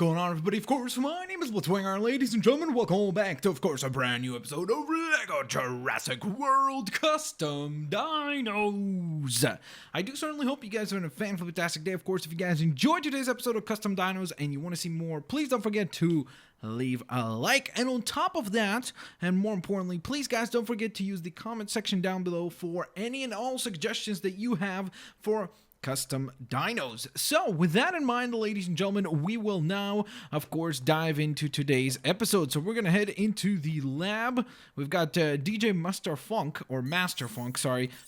going on, everybody? Of course, my name is Blitzwinger, ladies and gentlemen. Welcome back to, of course, a brand new episode of LEGO Jurassic World Custom Dinos. I do certainly hope you guys are having a fantastic day. Of course, if you guys enjoyed today's episode of Custom Dinos and you want to see more, please don't forget to leave a like. And on top of that, and more importantly, please guys don't forget to use the comment section down below for any and all suggestions that you have for custom dinos. So with that in mind, ladies and gentlemen, we will now of course dive into today's episode. So we're gonna head into the lab. We've got DJ Master Funk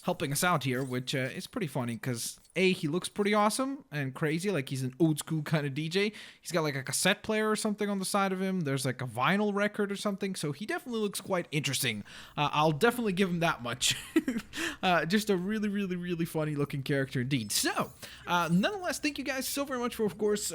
helping us out here, which is pretty funny because he looks pretty awesome and crazy, like he's an old school kind of DJ. He's got like a cassette player or something on the side of him. There's like a vinyl record or something, so he definitely looks quite interesting. I'll definitely give him that much. Just a really funny looking character indeed. So nonetheless, thank you guys so very much for, of course,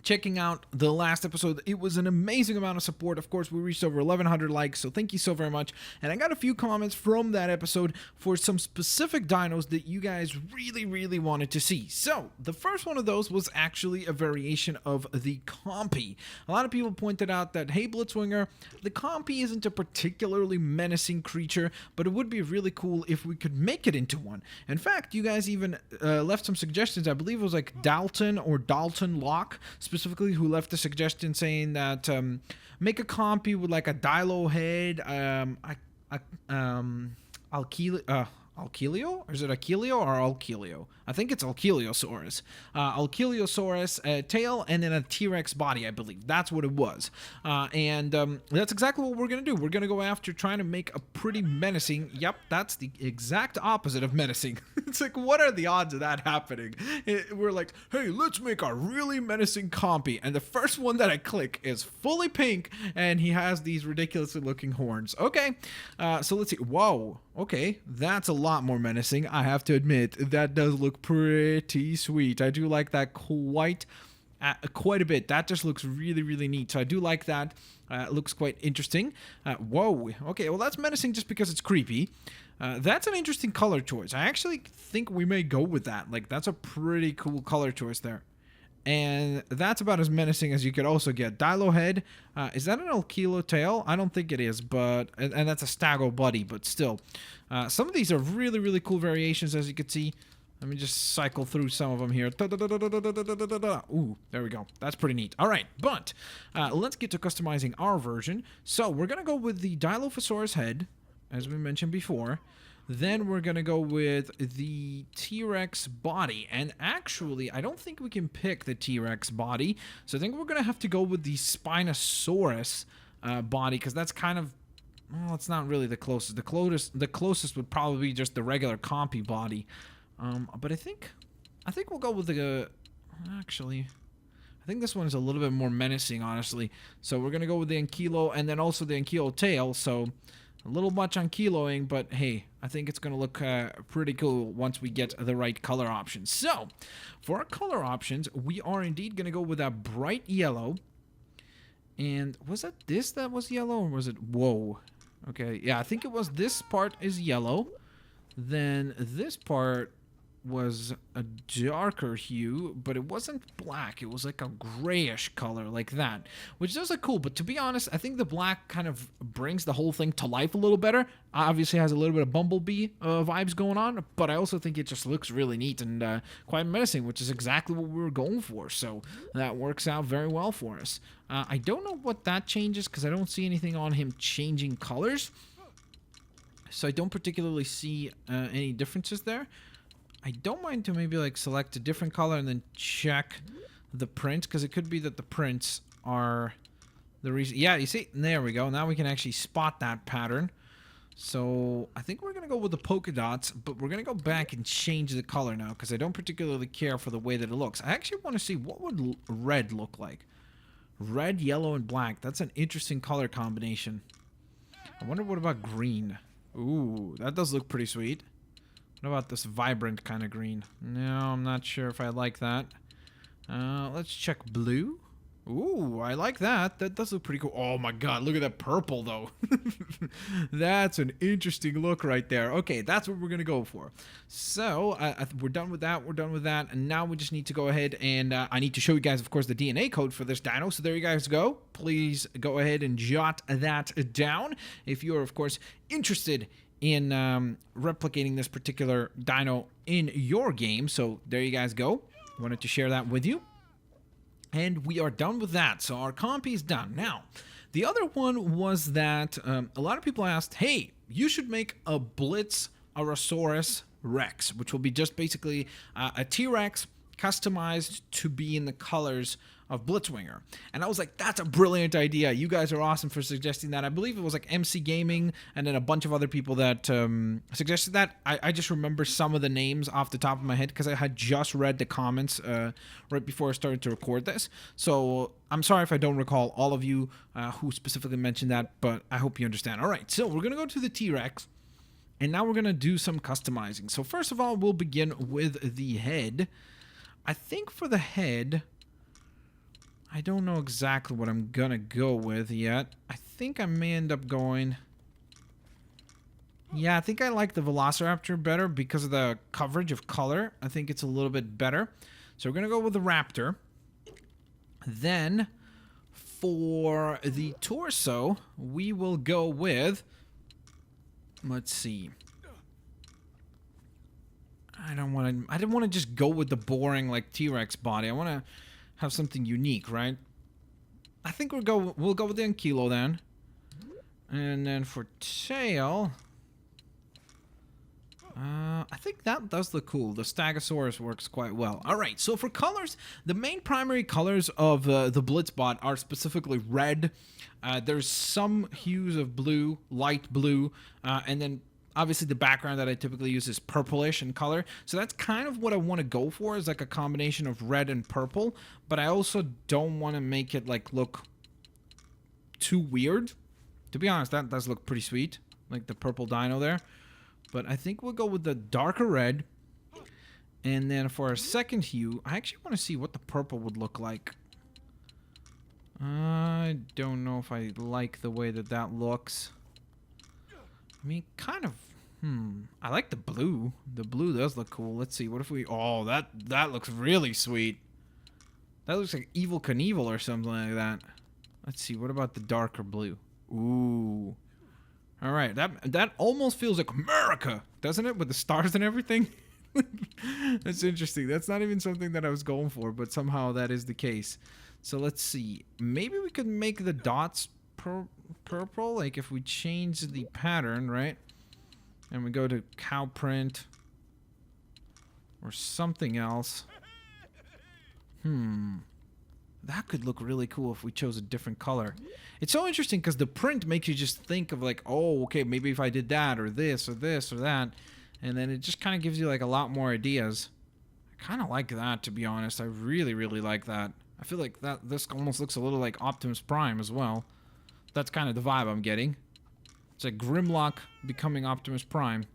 checking out the last episode. It was an amazing amount of support. Of course, we reached over 1,100 likes, so thank you so very much. And I got a few comments from that episode for some specific dinos that you guys really wanted to see. So the first one of those was actually a variation of the compy. A lot of people pointed out that, hey Blitzwinger, the compy isn't a particularly menacing creature, but it would be really cool if we could make it into one. In fact, you guys even left some suggestions. I believe it was like Dalton Locke specifically, who left a suggestion saying that make a compy with like a dilo head, Alkelio? Or is it Achileo or Alkelio? I think it's Alkeliosaurus. Alkeliosaurus tail and then a T-Rex body, I believe. That's what it was. And that's exactly what we're going to do. We're going to go after trying to make a pretty menacing... Yep, that's the exact opposite of menacing. It's like, what are the odds of that happening? We're like, hey, let's make a really menacing compy. And the first one that I click is fully pink, and he has these ridiculously looking horns. Okay, so let's see. Whoa. Okay, that's a lot more menacing, I have to admit. That does look pretty sweet. I do like that quite a bit. That just looks really neat. So I do like that. It looks quite interesting. Whoa. Okay, well that's menacing just because it's creepy. That's an interesting color choice. I actually think we may go with that. Like, that's a pretty cool color choice there. And that's about as menacing as you could also get. Dilo head, is that an Alkilo tail? I don't think it is, but, and that's a Stago buddy, but still. Some of these are really cool variations, as you can see. Let me just cycle through some of them here. Ooh, there we go. That's pretty neat. All right, but let's get to customizing our version. So we're going to go with the Dilophosaurus head, as we mentioned before. Then we're going to go with the T-Rex body. And actually, I don't think we can pick the T-Rex body. So I think we're going to have to go with the Spinosaurus body, because that's kind of... Well, it's not really the closest. The closest would probably be just the regular compy body. But I think we'll go with the... Actually, I think this one is a little bit more menacing, honestly. So we're going to go with the Ankylo and then also the Ankylo tail. So... a little much on kiloing, but hey, I think it's going to look pretty cool once we get the right color options. So, for our color options, we are indeed going to go with that bright yellow. And was that this that was yellow, or was it... Whoa. Okay, yeah, I think it was this part is yellow. Then this part was a darker hue, but it wasn't black. It was like a grayish color like that, which does look cool. But to be honest, I think the black kind of brings the whole thing to life a little better. Obviously has a little bit of Bumblebee vibes going on, but I also think it just looks really neat and quite menacing, which is exactly what we were going for. So that works out very well for us. I don't know what that changes because I don't see anything on him changing colors. So I don't particularly see any differences there. I don't mind to maybe like select a different color and then check the print, because it could be that the prints are the reason. Yeah, you see, there we go. Now we can actually spot that pattern. So I think we're going to go with the polka dots, but we're going to go back and change the color now, because I don't particularly care for the way that it looks. I actually want to see what would red look like. Red, yellow, and black. That's an interesting color combination. I wonder what about green. Ooh, that does look pretty sweet. What about this vibrant kind of green? No, I'm not sure if I like that. Let's check blue. Ooh, I like that. That does look pretty cool. Oh my god, look at that purple though. That's an interesting look right there. Okay, that's what we're gonna go for. So we're done with that. We're done with that, and now we just need to go ahead and I need to show you guys, of course, the DNA code for this dino. So there you guys go. Please go ahead and jot that down if you're, of course, interested in replicating this particular dino in your game. So there you guys go. Wanted to share that with you. And we are done with that. So our compy is done. Now, the other one was that a lot of people asked, hey, you should make a BLITZ-REX, which will be just basically a T-Rex customized to be in the colors of Blitzwinger. And I was like, that's a brilliant idea. You guys are awesome for suggesting that. I believe it was like MC Gaming and then a bunch of other people that suggested that. I just remember some of the names off the top of my head because I had just read the comments right before I started to record this. So I'm sorry if I don't recall all of you who specifically mentioned that, but I hope you understand. All right, so we're going to go to the T-Rex. And now we're going to do some customizing. So first of all, we'll begin with the head. I think for the head, I don't know exactly what I'm gonna go with yet. I think I may end up going... Yeah, I think I like the Velociraptor better because of the coverage of color. I think it's a little bit better. So we're gonna go with the Raptor. Then, for the torso, we will go with... Let's see. I didn't want to just go with the boring like T-Rex body. I want to have something unique, right? I think we'll go with the Ankylo then. And then for tail, I think that does look cool. The Stegosaurus works quite well. All right, so for colors, the main primary colors of the Blitzbot are specifically red. There's some hues of blue, light blue, and then obviously the background that I typically use is purplish in color. So that's kind of what I want to go for, is like a combination of red and purple. But I also don't want to make it like look too weird. To be honest, that does look pretty sweet, like the purple dino there. But I think we'll go with the darker red. And then for our second hue, I actually want to see what the purple would look like. I don't know if I like the way that that looks. I mean, kind of, I like the blue. The blue does look cool. Let's see, what if we, oh, that looks really sweet. That looks like Evil Knievel or something like that. Let's see, what about the darker blue? Ooh. All right, that almost feels like America, doesn't it? With the stars and everything. That's interesting. That's not even something that I was going for, but somehow that is the case. So let's see. Maybe we could make the dots purple, like if we change the pattern, right? And we go to cow print or something else. That could look really cool if we chose a different color. It's so interesting because the print makes you just think of like, oh, okay, maybe if I did that or this or this or that. And then it just kind of gives you like a lot more ideas. I kind of like that, to be honest. I really, really like that. I feel like this almost looks a little like Optimus Prime as well. That's kind of the vibe I'm getting. It's like Grimlock becoming Optimus Prime.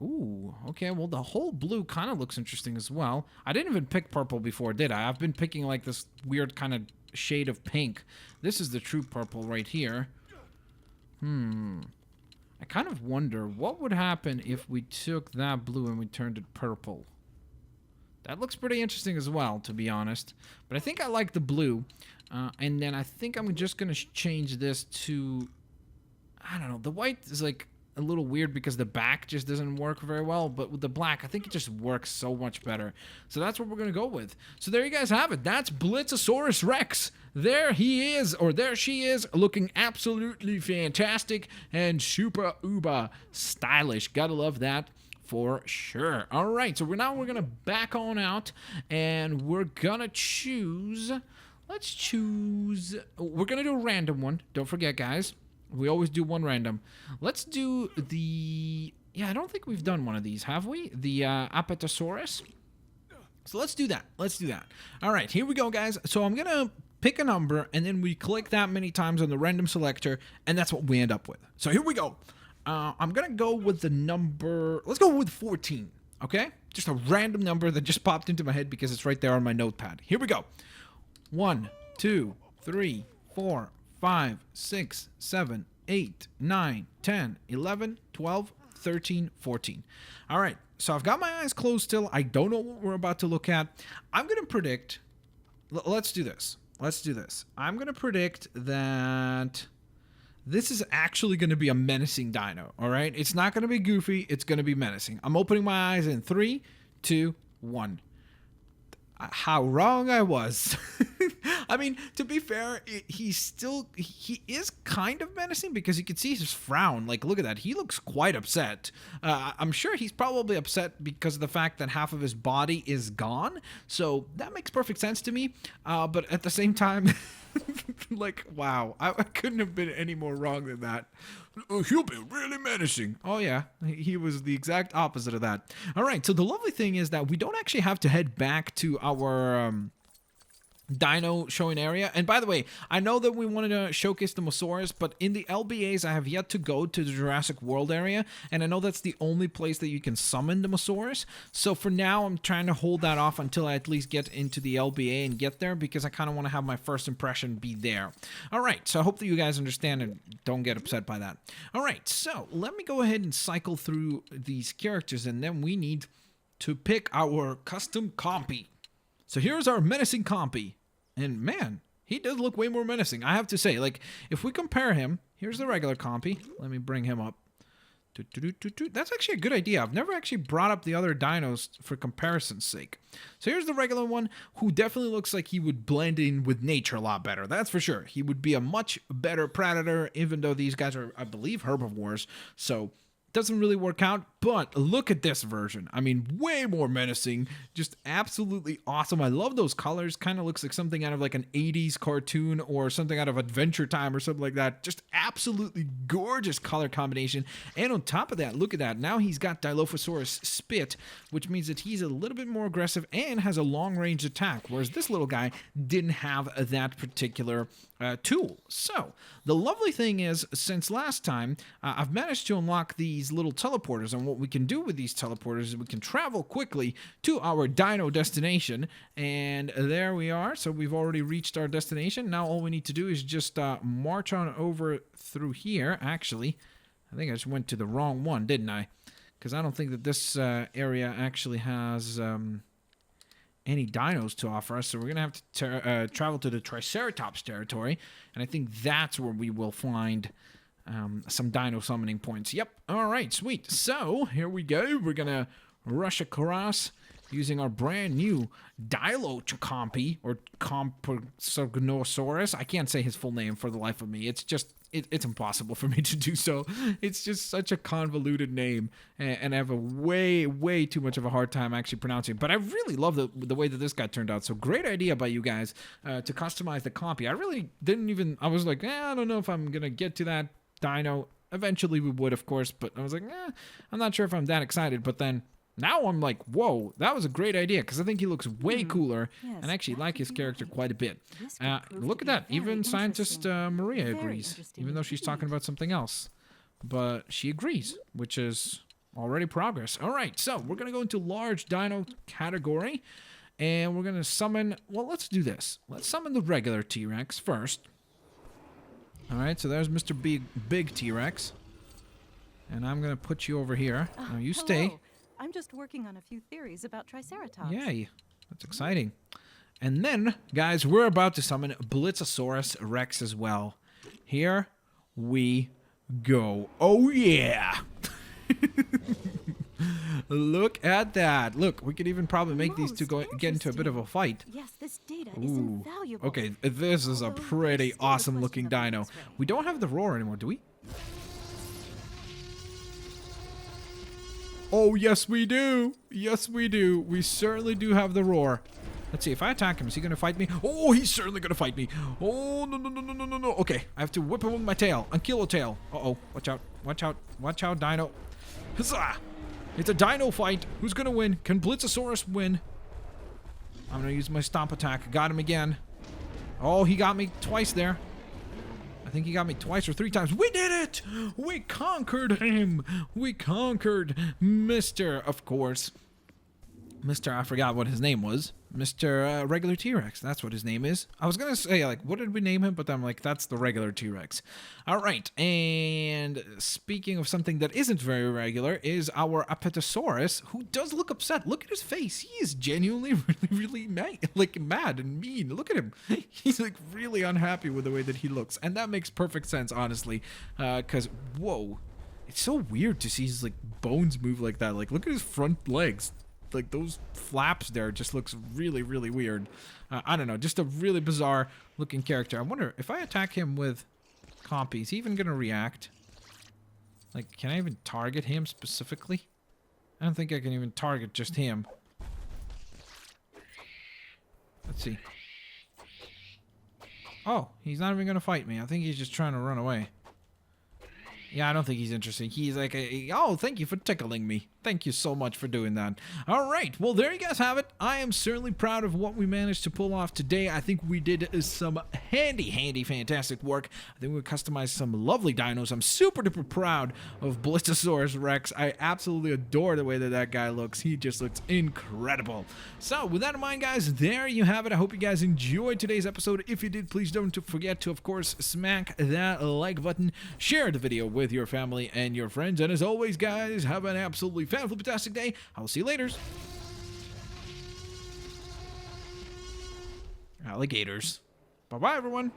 Ooh, okay, well, the whole blue kind of looks interesting as well. I didn't even pick purple before, did I? I've been picking like this weird kind of shade of pink. This is the true purple right here. I kind of wonder what would happen if we took that blue and we turned it purple. That looks pretty interesting as well, to be honest. But I think I like the blue. And then I think I'm just going to change this to... I don't know. The white is like a little weird because the back just doesn't work very well. But with the black, I think it just works so much better. So that's what we're going to go with. So there you guys have it. That's Blitz-a-saurus Rex. There he is, or there she is, looking absolutely fantastic and super uber stylish. Gotta love that. For sure. All right, so we're gonna back on out, and we're gonna choose. Let's choose. We're gonna do a random one. Don't forget, guys. We always do one random. Let's do the. Yeah, I don't think we've done one of these, have we? The Apatosaurus. So let's do that. Let's do that. All right, here we go, guys. So I'm gonna pick a number, and then we click that many times on the random selector, and that's what we end up with. So here we go. I'm going to go with the number... Let's go with 14, okay? Just a random number that just popped into my head because it's right there on my notepad. Here we go. 1, 2, 3, 4, 5, 6, 7, 8, 9, 10, 11, 12, 13, 14. All right, so I've got my eyes closed still. I don't know what we're about to look at. I'm going to predict... Let's do this. I'm going to predict that this is actually going to be a menacing dino, all right? It's not going to be goofy. It's going to be menacing. I'm opening my eyes in 3, 2, 1. How wrong I was. I mean, to be fair, he is kind of menacing because you can see his frown. Like, look at that. He looks quite upset. I'm sure he's probably upset because of the fact that half of his body is gone. So that makes perfect sense to me. But at the same time, like, wow, I couldn't have been any more wrong than that. He'll be really menacing. Oh, yeah, he was the exact opposite of that. All right, so the lovely thing is that we don't actually have to head back to our dino showing area. And by the way, I know that we wanted to showcase the Mosaurus, but in the LBAs, I have yet to go to the Jurassic World area, and I know that's the only place that you can summon the Mosaurus. So for now, I'm trying to hold that off until I at least get into the LBA and get there, because I kind of want to have my first impression be there. All right, so I hope that you guys understand and don't get upset by that. All right, so let me go ahead and cycle through these characters, and then we need to pick our custom compy. So here's our menacing compy. And man, he does look way more menacing, I have to say. Like, if we compare him, here's the regular compy. Let me bring him up. That's actually a good idea. I've never actually brought up the other dinos for comparison's sake. So here's the regular one, who definitely looks like he would blend in with nature a lot better. That's for sure. He would be a much better predator, even though these guys are, I believe, herbivores. So doesn't really work out, but look at this version. I mean, way more menacing, just absolutely awesome. I love those colors. Kind of looks like something out of like an 80s cartoon or something out of Adventure Time or something like that. Just absolutely gorgeous color combination. And on top of that, look at that. Now he's got Dilophosaurus spit, which means that he's a little bit more aggressive and has a long range attack, whereas this little guy didn't have that particular tool. So the lovely thing is, since last time, I've managed to unlock these little teleporters, and what we can do with these teleporters is we can travel quickly to our dino destination, and there we are. So we've already reached our destination. Now all we need to do is just march on over through here. Actually, I think I just went to the wrong one, didn't I? Because I don't think that this area actually has any dinos to offer us, so we're gonna have to travel to the Triceratops territory, and I think that's where we will find some dino summoning points. Yep. All right, sweet. So here we go. We're gonna rush across using our brand new compy, or Compsognosaurus. I can't say his full name for the life of me. It's just it's impossible for me to do so. It's just such a convoluted name, and I have a way too much of a hard time actually pronouncing it. But I really love the way that this guy turned out. So great idea by you guys to customize the compy. I really didn't even, I was like, I don't know if I'm gonna get to that dino. Eventually we would, of course, but I was like, I'm not sure if I'm that excited. But then now I'm like, whoa, that was a great idea, because I think he looks way cooler, and I actually like his character quite a bit. Look at that. Even scientist Maria agrees, even though she's talking about something else. But she agrees, which is already progress. All right, so we're going to go into large dino category, and we're going to summon, well, let's do this. Let's summon the regular T-Rex first. All right, so there's Mr. Big T-Rex. And I'm going to put you over here. Now you stay. I'm just working on a few theories about Triceratops. Yay, that's exciting. And then, guys, we're about to summon BLITZ-REX as well. Here we go. Oh, yeah. Look at that. Look, we could even probably make these two get into a bit of a fight. Yes, this data is invaluable. Okay, this is a pretty awesome looking dino. We don't have the roar anymore, do we? Oh, yes, we do. Yes, we do. We certainly do have the roar. Let's see. If I attack him, is he going to fight me? Oh, he's certainly going to fight me. Oh, no. Okay, I have to whip him with my tail. Ankylo tail. Uh-oh. Watch out. Watch out. Watch out, dino. Huzzah! It's a dino fight. Who's going to win? Can Blitz-a-saurus win? I'm going to use my stomp attack. Got him again. Oh, he got me twice there. I think he got me twice or 3 times. We did it! We conquered him! We conquered Mr. Of course. Mr. I forgot what his name was. Mr. Regular T-Rex. That's what his name is. I was gonna say, like, what did we name him? But I'm like, that's the regular T-Rex. All right, and speaking of something that isn't very regular, is our Apatosaurus, who does look upset. Look at his face. He is genuinely really mad and mean. Look at him. He's like really unhappy with the way that he looks, and that makes perfect sense, honestly. Because whoa, it's so weird to see his like bones move like that. Like, look at his front legs. Like those flaps there just looks really weird. I don't know, just a really bizarre looking character. I wonder if I attack him with compy, is he even gonna react? Like, can I even target him specifically? I don't think I can even target just him. Let's see. Oh, he's not even gonna fight me. I think he's just trying to run away. Yeah, I don't think he's interested. He's like, oh, thank you for tickling me. Thank you so much for doing that. All right, well, there you guys have it. I am certainly proud of what we managed to pull off today. I think we did some handy, fantastic work. I think we customized some lovely dinos. I'm super duper proud of BLITZ-REX. I absolutely adore the way that that guy looks. He just looks incredible. So, with that in mind, guys, there you have it. I hope you guys enjoyed today's episode. If you did, please don't forget to, of course, smack that like button. Share the video with your family and your friends. And as always, guys, have an absolutely fantastic day. I'll see you later. Alligators. Bye-bye, everyone.